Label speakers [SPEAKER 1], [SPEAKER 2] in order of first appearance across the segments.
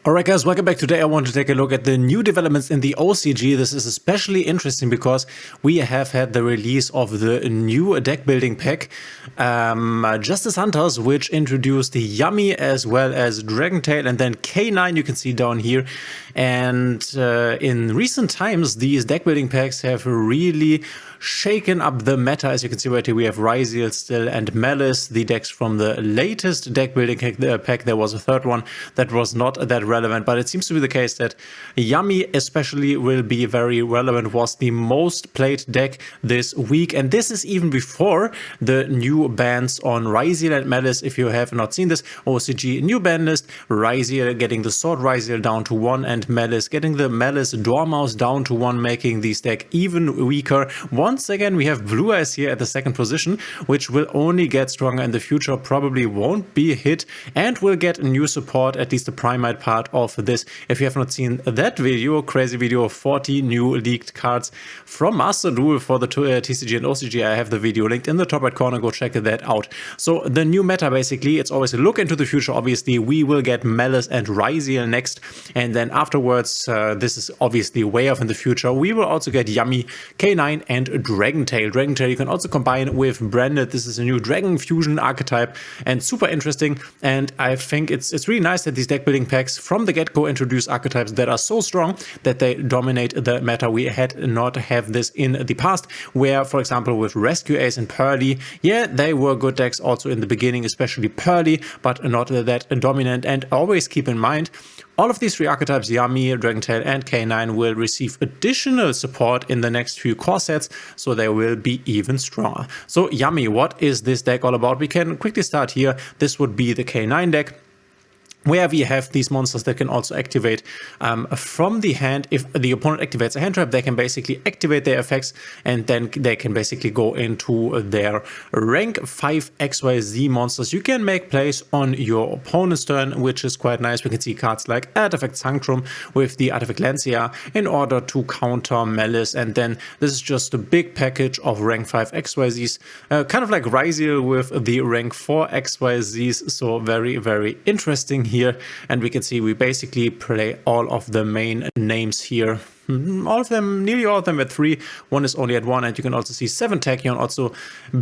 [SPEAKER 1] Alright guys, welcome back. Today I want to take a look at the new developments in the OCG. This is especially interesting because we have had the release of the new deck building pack, Justice Hunters, which introduced Yummy as well as Dragontail and then K9 you can see down here. And in recent times these deck building packs have really shaken up the meta. As you can see right here, we have Ryzeal still and Maliss, the decks from the latest deck building pack. There was a third one that was not that relevant, but it seems to be the case that Yummy especially will be very relevant, was the most played deck this week. And this is even before the new bans on Ryzeal and Maliss. If you have not seen this, OCG new ban list, Ryzeal getting the Sword Ryzeal down to 1 and Maliss getting the Maliss Dormouse down to 1, making this deck even weaker. Once again, we have Blue Eyes here at the second position, which will only get stronger in the future, probably won't be hit, and will get new support, at least the Primite part of this. If you have not seen that video, crazy video of 40 new leaked cards from Master Duel for the TCG and OCG, I have the video linked in the top right corner, go check that out. So the new meta, basically, it's always a look into the future. Obviously, we will get Maliss and Ryzeal next, and then afterwards, this is obviously way off in the future, we will also get Yummy, K9 and Dragontail. Dragontail you can also combine with Branded. This is a new Dragon Fusion archetype and super interesting. And I think it's really nice that these deck building packs from the get-go introduce archetypes that are so strong that they dominate the meta. We had not have this in the past, where, for example, with Rescue Ace and Pearly, yeah, they were good decks also in the beginning, especially Pearly, but not that dominant. And always keep in mind, all of these three archetypes, Yummy, Dragontail and K9, will receive additional support in the next few core sets, so they will be even stronger. So Yummy, what is this deck all about? We can quickly start here. This would be the K9 deck, where we have these monsters that can also activate from the hand. If the opponent activates a hand trap, they can basically activate their effects, and then they can basically go into their rank 5 XYZ monsters. You can make plays on your opponent's turn, which is quite nice. We can see cards like Artifact Sanctum with the Artifact Atlantean in order to counter Maliss, and then this is just a big package of rank 5 XYZs, kind of like Ryzeal with the rank 4 XYZs, so very, very interesting here. And we can see we basically play all of the main names here. All of them, nearly all of them at 3, one is only at 1, and you can also see 7 Tachyon also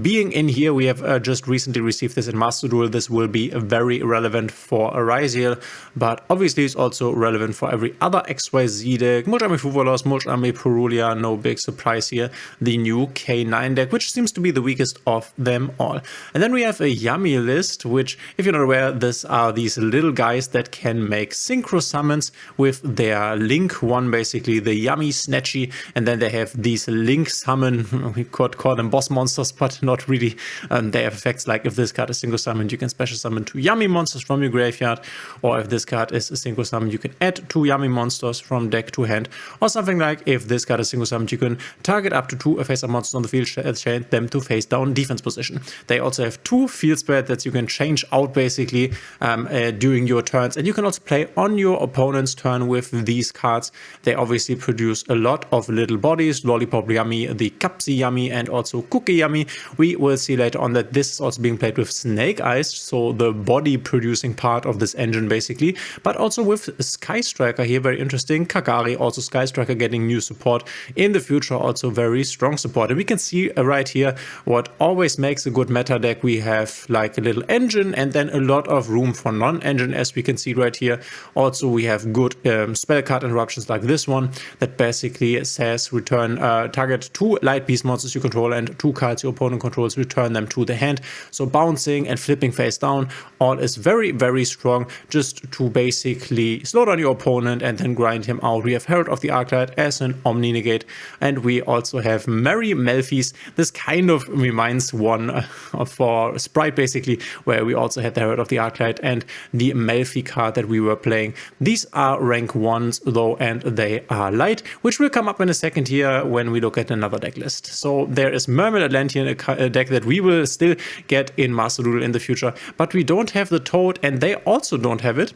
[SPEAKER 1] being in here. We have just recently received this in Master Duel. This will be very relevant for a Ryzeal, but obviously it's also relevant for every other XYZ deck. Mulch Army Fuvolos, Mulch Army Purulia, no big surprise here. The new K9 deck, which seems to be the weakest of them all. And then we have a Yummy list, which, if you're not aware, these are these little guys that can make synchro summons with their Link 1, basically the Yummy Snatchy, and then they have these Link summon, we could call them boss monsters, but not really. They have effects like if this card is single summoned, you can special summon 2 Yummy monsters from your graveyard, or if this card is a single summon, you can add 2 Yummy monsters from deck to hand, or something like if this card is single summoned, you can target up to 2 face-up monsters on the field, change them to face down defense position. They also have 2 field spread that you can change out basically during your turns, and you can also play on your opponent's turn with these cards. They obviously produce a lot of little bodies, Lollipop Yummy, the Capsy Yummy, and also Cookie Yummy. We will see later on that this is also being played with Snake Eyes, so the body producing part of this engine basically, but also with Sky Striker here, very interesting. Kagari, also Sky Striker getting new support in the future, also very strong support. And we can see right here what always makes a good meta deck. We have like a little engine and then a lot of room for non-engine, as we can see right here. Also we have good spell card interruptions like this one, that basically says return target 2 light beast monsters you control and 2 cards your opponent controls, return them to the hand. So bouncing and flipping face down, all is very, very strong, just to basically slow down your opponent and then grind him out. We have Herald of the Archetype as an Omni Negate, and we also have Merry Melfies. This kind of reminds one for Sprite basically, where we also had the Herald of the Archetype and the Melfi card that we were playing. These are rank 1s though, and they are light, which will come up in a second here when we look at another deck list. So there is Mermail Atlantean, a deck that we will still get in Master Duel in the future, but we don't have the Toad, and they also don't have it.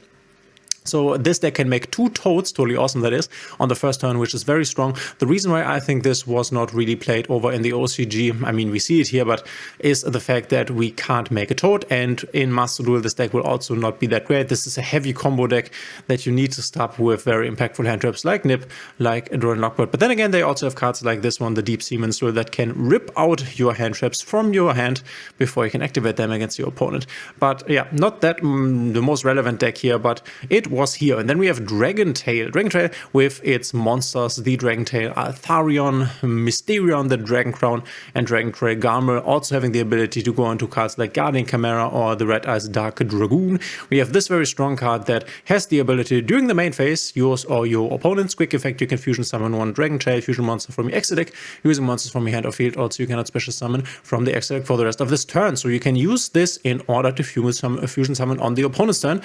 [SPEAKER 1] So this deck can make 2 toads, totally awesome that is, on the first turn, which is very strong. The reason why I think this was not really played over in the OCG, I mean, we see it here, but is the fact that we can't make a toad, and in Master Duel this deck will also not be that great. This is a heavy combo deck that you need to stop with very impactful hand traps like Nip, like Drone Lockbird. But then again, they also have cards like this one, the Deep Sea Minstrel, that can rip out your hand traps from your hand before you can activate them against your opponent. But yeah, not that the most relevant deck here, but it was here. And then we have Dragon Tail with its monsters, the Dragon Tail Altharion, Mysterion, the Dragon Crown, and Dragon Trail Garmel, also having the ability to go into cards like Guardian Chimera or the Red Eyes Dark Dragoon. We have this very strong card that has the ability during the main phase, yours or your opponent's quick effect, you can fusion summon one Dragon Tail fusion monster from your extra deck using monsters from your hand or field. Also, you cannot special summon from the extra deck for the rest of this turn. So you can use this in order to fusion summon on the opponent's turn.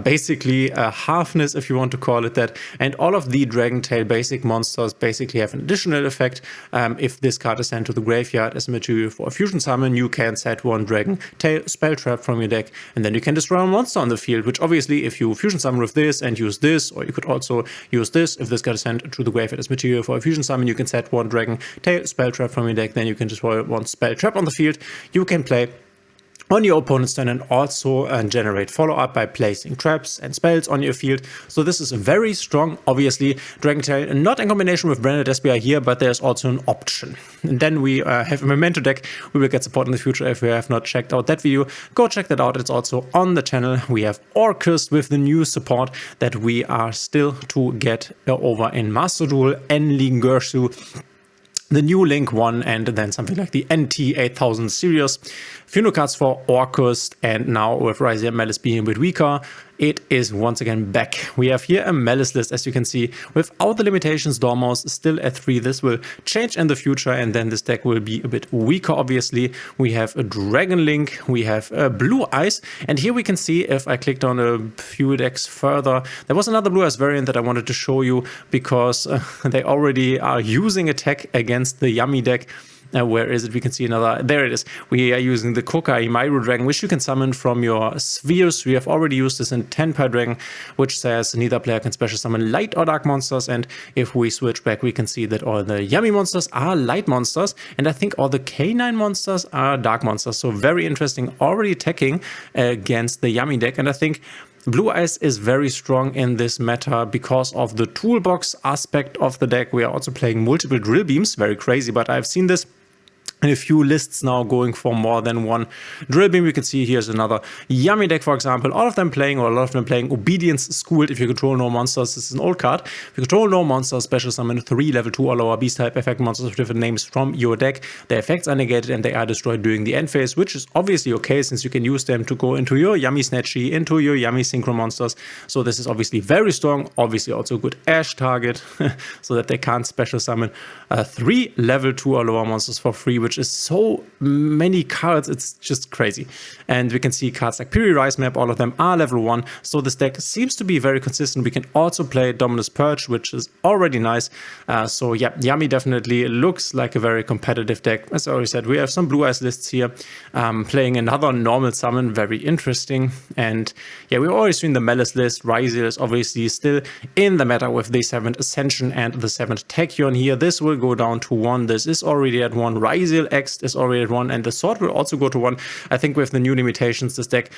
[SPEAKER 1] Basically, halfness, if you want to call it that. And all of the Dragon Tail basic monsters basically have an additional effect. If this card is sent to the graveyard as a material for a fusion summon, you can set one Dragon Tail spell trap from your deck, and then you can destroy a monster on the field, which obviously if you fusion summon with this and use this, or you could also use this, if this card is sent to the graveyard as material for a fusion summon, you can set one Dragon Tail spell trap from your deck, then you can destroy one spell trap on the field. You can play on your opponent's turn and also generate follow-up by placing traps and spells on your field. So this is very strong. Obviously, Dragon Tail not in combination with Branded SBI here, but there's also an option. And then we have a Memento deck. We will get support in the future. If you have not checked out that video, go check that out. It's also on the channel. We have Orcust with the new support that we are still to get over in Master Duel, Enlingursu, the new Link 1, and then something like the NT 8000 series. Few new cards for Orcust, and now with Ryzeal and Maliss being a bit weaker, it is once again back. We have here a Maliss list, as you can see, without the limitations. Dormouse still at 3. This will change in the future, and then this deck will be a bit weaker, obviously. We have a Dragon Link, we have a Blue Eyes, and here we can see, if I clicked on a few decks further, there was another Blue Eyes variant that I wanted to show you, because they already are using a tech against the Yummy deck. Where is it? We can see another. There it is. We are using the Kokai Myro Dragon, which you can summon from your spheres. We have already used this in Tenpai Dragon, which says neither player can special summon light or dark monsters. And if we switch back, we can see that all the Yummy monsters are light monsters, and I think all the K9 monsters are dark monsters. So very interesting. Already attacking against the Yummy deck, and I think Blue Eyes is very strong in this meta because of the toolbox aspect of the deck. We are also playing multiple drill beams, very crazy, but I've seen this in a few lists now going for more than one drill beam. We can see here's another Yummy deck, for example. All of them playing, or a lot of them playing Obedience Schooled. If you control no monsters, this is an old card. If you control no monsters, special summon 3 level 2 or lower beast type effect monsters with different names from your deck. Their effects are negated and they are destroyed during the end phase, which is obviously okay, since you can use them to go into your Yummy Snatchy, into your Yummy Synchro monsters. So this is obviously very strong. Obviously also a good Ash target, so that they can't special summon 3 level 2 or lower monsters for free, which is so many cards, it's just crazy. And we can see cards like Piri Rise Map, all of them are level 1, so this deck seems to be very consistent. We can also play Dominus Purge, which is already nice. So yeah, Yummy definitely looks like a very competitive deck. As I already said, we have some Blue Eyes lists here, playing another normal summon, very interesting. And yeah, we've already seen the Maliss list. Ryzeal is obviously still in the meta with the 7th Ascension and the 7th Tachyon here. This will go down to 1. This is already at 1. Ryzeal X is already at 1, and the Sword will also go to 1. I think with the new limitations, this deck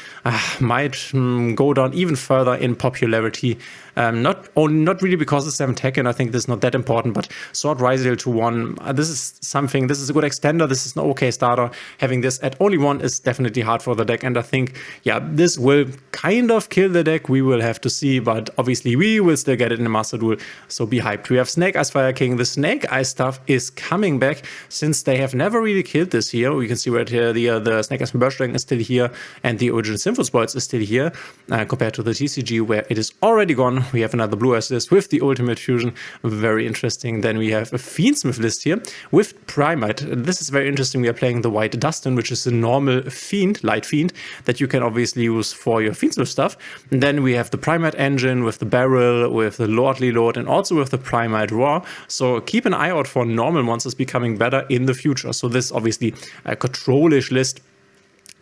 [SPEAKER 1] might go down even further in popularity. Not really because it's 7 Tekken, I think this is not that important, but Sword Ryzeal to 1, this is a good extender, this is an okay starter. Having this at only 1 is definitely hard for the deck, and I think, yeah, this will kind of kill the deck. We will have to see, but obviously we will still get it in the Master Duel, so be hyped. We have Snake Eyes Fire King. The Snake Eyes stuff is coming back, since they have never really killed this here. We can see right here the Snake Eyes Burst Dragon is still here, and the original Sinful Spoils is still here, compared to the TCG, where it is already gone. We have another Blue Eyes list with the Ultimate Fusion, very interesting. Then we have a Fiendsmith list here with Primate. This is very interesting. We are playing the White Dustin, which is a normal fiend, light fiend, that you can obviously use for your Fiendsmith stuff. And then we have the Primate engine with the Barrel, with the Lordly Lord, and also with the Primate Raw. So keep an eye out for normal monsters becoming better in the future. So this is obviously a control-ish list.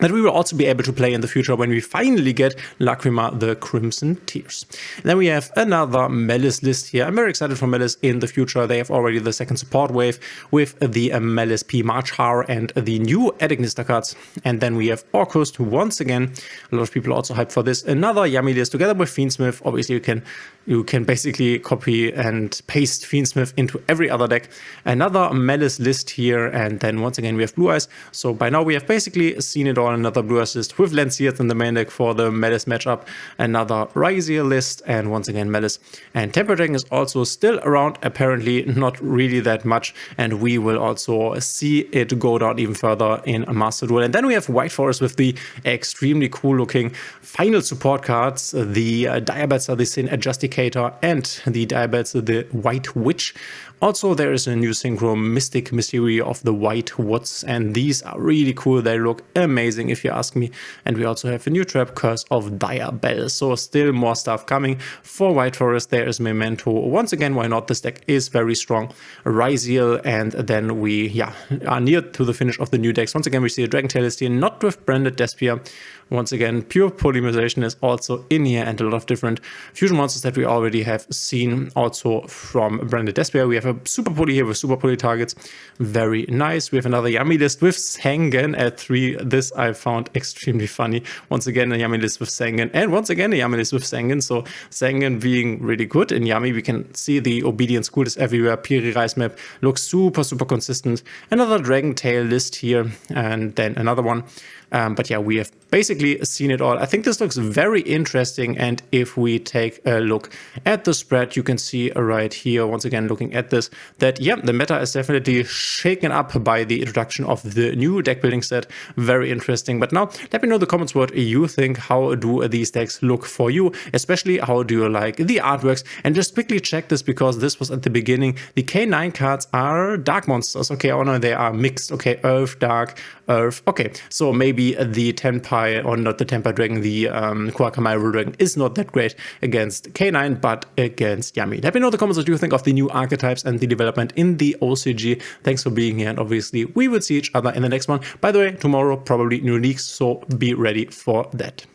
[SPEAKER 1] that we will also be able to play in the future when we finally get Lacrima, the Crimson Tears. And then we have another Maliss list here. I'm very excited for Maliss in the future. They have already the second support wave with the Maliss P Marchar and the new Edignista cards. And then we have Orcust once again. A lot of people also hyped for this. Another Yummy list together with Fiendsmith. Obviously, you can basically copy and paste Fiendsmith into every other deck. Another Maliss list here. And then once again, we have Blue Eyes. So by now we have basically seen it all. Another Blue Eyes list with Lancers in the main deck for the Maliss matchup. Another Ryzeal list, and once again Maliss. And Temper Dragon is also still around, apparently not really that much, and we will also see it go down even further in Master Duel. And then we have White Forest with the extremely cool looking final support cards, the Diabetzer, the Sin Adjusticator, and the Diabetzer, the White Witch. Also, there is a new Synchro Mystic Mystery of the White Woods, and these are really cool. They look amazing if you ask me. And we also have a new trap, Curse of Dire Bell. So still more stuff coming for White Forest. There is Memento. Once again, why not? This deck is very strong. Ryzeal, and then we are near to the finish of the new decks. Once again, we see a Dragon Tail list here, not with Branded Despia. Once again, pure polymerization is also in here, and a lot of different fusion monsters that we already have seen also from Branded Despia. We have a Super Poly here with Super Poly targets. Very nice. We have another Yummy list with Sangan at 3. This I found extremely funny. Once again, a Yummy list with Sangan, and once again, a Yummy list with Sangan. So Sangan being really good in Yummy. We can see the Obedience School is everywhere. Piri Rise map looks super consistent. Another Dragon Tail list here, and then another one. But yeah, we have basically seen it all. I think this looks very interesting, and if we take a look at the spread, you can see right here, once again looking at this, that yeah, the meta is definitely shaken up by the introduction of the new deck building set. Very interesting. But now let me know in the comments what you think. How do these decks look for you? Especially how do you like the artworks? And just quickly check this, because this was at the beginning. The K9 cards are dark monsters. Okay, oh no, they are mixed. Okay, Earth, Dark, Earth. Okay, so maybe the Tenpai, or not the Temper Dragon, the Kwakamai Dragon is not that great against K9, but against Yummy. Let me know in the comments what you think of the new archetypes and the development in the OCG. Thanks for being here, and obviously we will see each other in the next one. By the way, tomorrow probably new leaks, so be ready for that.